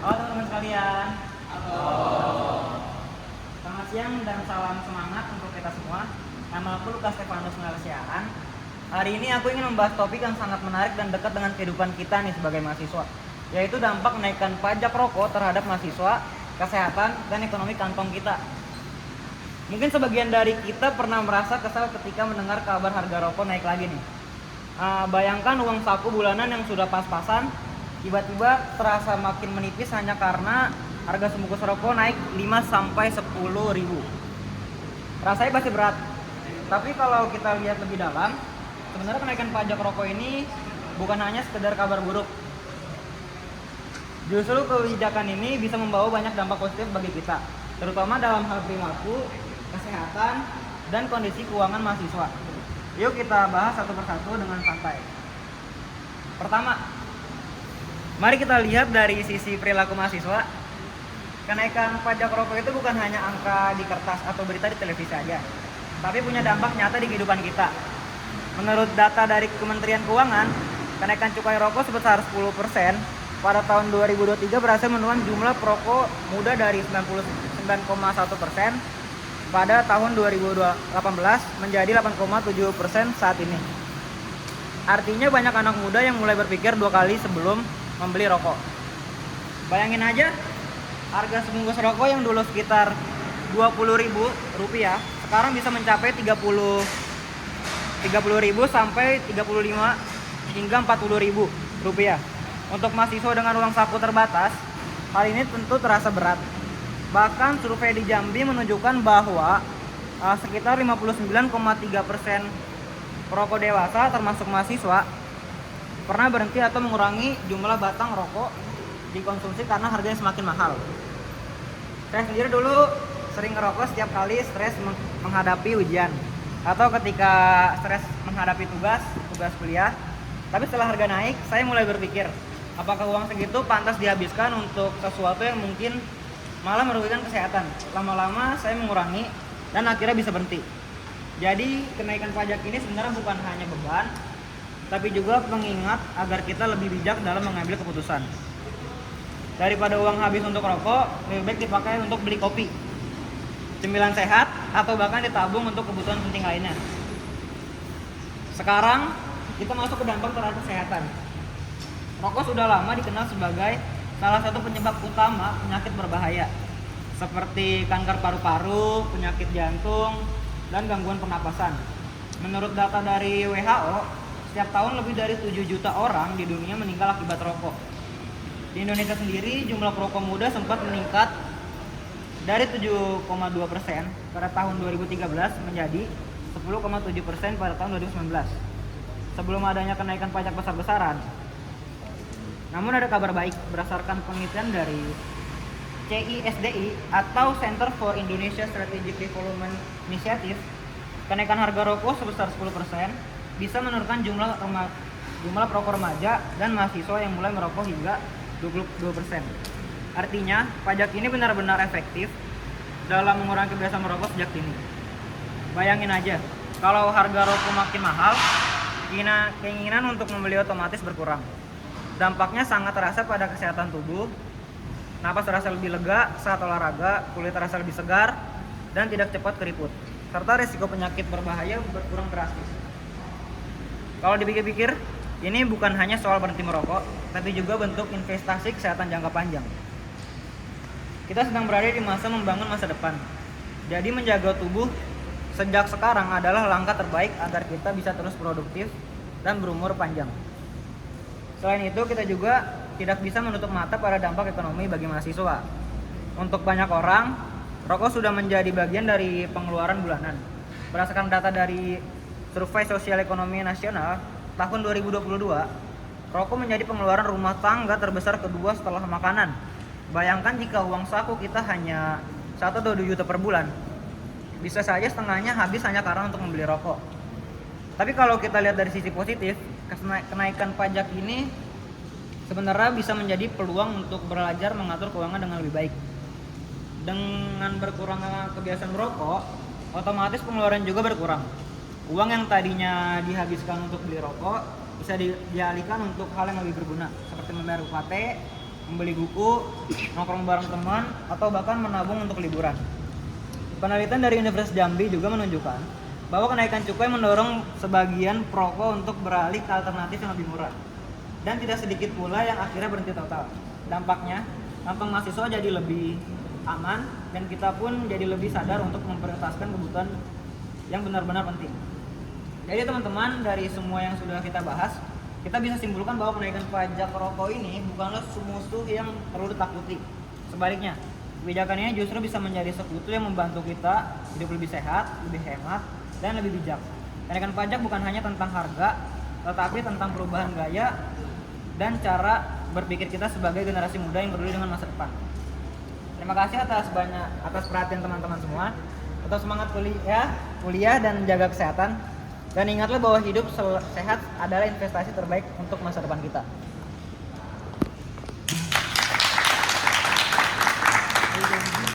Halo teman-teman sekalian. Halo. Selamat siang dan salam semangat untuk kita semua. Nama aku Lukas Stefanus Ngalesiaan. Hari ini aku ingin membahas topik yang sangat menarik dan dekat dengan kehidupan kita nih sebagai mahasiswa, yaitu dampak menaikkan pajak rokok terhadap mahasiswa, kesehatan, dan ekonomi kantong kita. Mungkin sebagian dari kita pernah merasa kesal ketika mendengar kabar harga rokok naik lagi nih. Bayangkan uang saku bulanan yang sudah pas-pasan tiba-tiba terasa makin menipis hanya karena harga sebungkus rokok naik 5-10 ribu. Rasanya pasti berat. Tapi kalau kita lihat lebih dalam, sebenarnya kenaikan pajak rokok ini bukan hanya sekedar kabar buruk. Justru kebijakan ini bisa membawa banyak dampak positif bagi kita, terutama dalam hal perilaku, kesehatan, dan kondisi keuangan mahasiswa. Yuk kita bahas satu persatu dengan santai. Pertama, mari kita lihat dari sisi perilaku mahasiswa. Kenaikan pajak rokok itu bukan hanya angka di kertas atau berita di televisi saja, tapi punya dampak nyata di kehidupan kita. Menurut data dari Kementerian Keuangan, kenaikan cukai rokok sebesar 10% pada tahun 2023 berhasil menekan jumlah perokok muda dari 99,1% pada tahun 2018 menjadi 8,7% saat ini. Artinya banyak anak muda yang mulai berpikir dua kali sebelum membeli rokok. Bayangin aja, harga sebungkus rokok yang dulu sekitar Rp20.000 sekarang bisa mencapai 30.000 sampai 35 hingga Rp40.000. Untuk mahasiswa dengan uang saku terbatas, hal ini tentu terasa berat. Bahkan survei di Jambi menunjukkan bahwa sekitar 59,3% perokok dewasa termasuk mahasiswa pernah berhenti atau mengurangi jumlah batang rokok dikonsumsi karena harganya semakin mahal. Saya sendiri dulu sering ngerokok setiap kali stres menghadapi ujian atau ketika stres menghadapi tugas kuliah. Tapi setelah harga naik, saya mulai berpikir, apakah uang segitu pantas dihabiskan untuk sesuatu yang mungkin malah merugikan kesehatan. Lama-lama saya mengurangi dan akhirnya bisa berhenti. Jadi kenaikan pajak ini sebenarnya bukan hanya beban, tapi juga pengingat agar kita lebih bijak dalam mengambil keputusan. Daripada uang habis untuk rokok, lebih baik dipakai untuk beli kopi, cemilan sehat, atau bahkan ditabung untuk kebutuhan penting lainnya. Sekarang kita masuk ke dampak terhadap kesehatan. Rokok sudah lama dikenal sebagai salah satu penyebab utama penyakit berbahaya seperti kanker paru-paru, penyakit jantung, dan gangguan pernapasan. Menurut data dari WHO, setiap tahun lebih dari 7 juta orang di dunia meninggal akibat rokok. Di Indonesia sendiri, jumlah perokok muda sempat meningkat dari 7,2% pada tahun 2013 menjadi 10,7% pada tahun 2019. Sebelum adanya kenaikan pajak besar-besaran. Namun ada kabar baik, berdasarkan penelitian dari CISDI atau Center for Indonesia Strategic Development Initiative, kenaikan harga rokok sebesar 10% bisa menurunkan jumlah perokok remaja dan mahasiswa yang mulai merokok hingga 22%. Artinya, pajak ini benar-benar efektif dalam mengurangi kebiasaan merokok sejak dini. Bayangin aja, kalau harga rokok makin mahal, keinginan untuk membeli otomatis berkurang. Dampaknya sangat terasa pada kesehatan tubuh. Napas terasa lebih lega saat olahraga, kulit terasa lebih segar, dan tidak cepat keriput. Serta risiko penyakit berbahaya berkurang drastis. Kalau dipikir-pikir, ini bukan hanya soal berhenti merokok, tapi juga bentuk investasi kesehatan jangka panjang. Kita sedang berada di masa membangun masa depan. Jadi menjaga tubuh sejak sekarang adalah langkah terbaik agar kita bisa terus produktif dan berumur panjang. Selain itu, kita juga tidak bisa menutup mata pada dampak ekonomi bagi mahasiswa. Untuk banyak orang, rokok sudah menjadi bagian dari pengeluaran bulanan. Berdasarkan data dari Survei Sosial Ekonomi Nasional tahun 2022, rokok menjadi pengeluaran rumah tangga terbesar kedua setelah makanan. Bayangkan jika uang saku kita hanya 1-2 juta per bulan, bisa saja setengahnya habis hanya karena untuk membeli rokok. Tapi kalau kita lihat dari sisi positif, kenaikan pajak ini sebenarnya bisa menjadi peluang untuk belajar mengatur keuangan dengan lebih baik. Dengan berkurangnya kebiasaan merokok, otomatis pengeluaran juga berkurang. Uang yang tadinya dihabiskan untuk beli rokok bisa dialihkan untuk hal yang lebih berguna, seperti membayar UKT, membeli buku, nongkrong bareng teman, atau bahkan menabung untuk liburan. Penelitian dari Universitas Jambi juga menunjukkan bahwa kenaikan cukai mendorong sebagian perokok untuk beralih ke alternatif yang lebih murah. Dan tidak sedikit pula yang akhirnya berhenti total. Dampaknya, kantong mahasiswa jadi lebih aman dan kita pun jadi lebih sadar untuk memprioritaskan kebutuhan yang benar-benar penting. Jadi teman-teman, dari semua yang sudah kita bahas, kita bisa simpulkan bahwa kenaikan pajak rokok ini bukanlah musuh yang perlu ditakuti. Sebaliknya, kebijakan ini justru bisa menjadi sekutu yang membantu kita hidup lebih sehat, lebih hemat, dan lebih bijak. Kenaikan pajak bukan hanya tentang harga, tetapi tentang perubahan gaya dan cara berpikir kita sebagai generasi muda yang peduli dengan masa depan. Terima kasih atas perhatian teman-teman semua. Tetap semangat kuliah dan jaga kesehatan. Dan ingatlah bahwa hidup sehat adalah investasi terbaik untuk masa depan kita.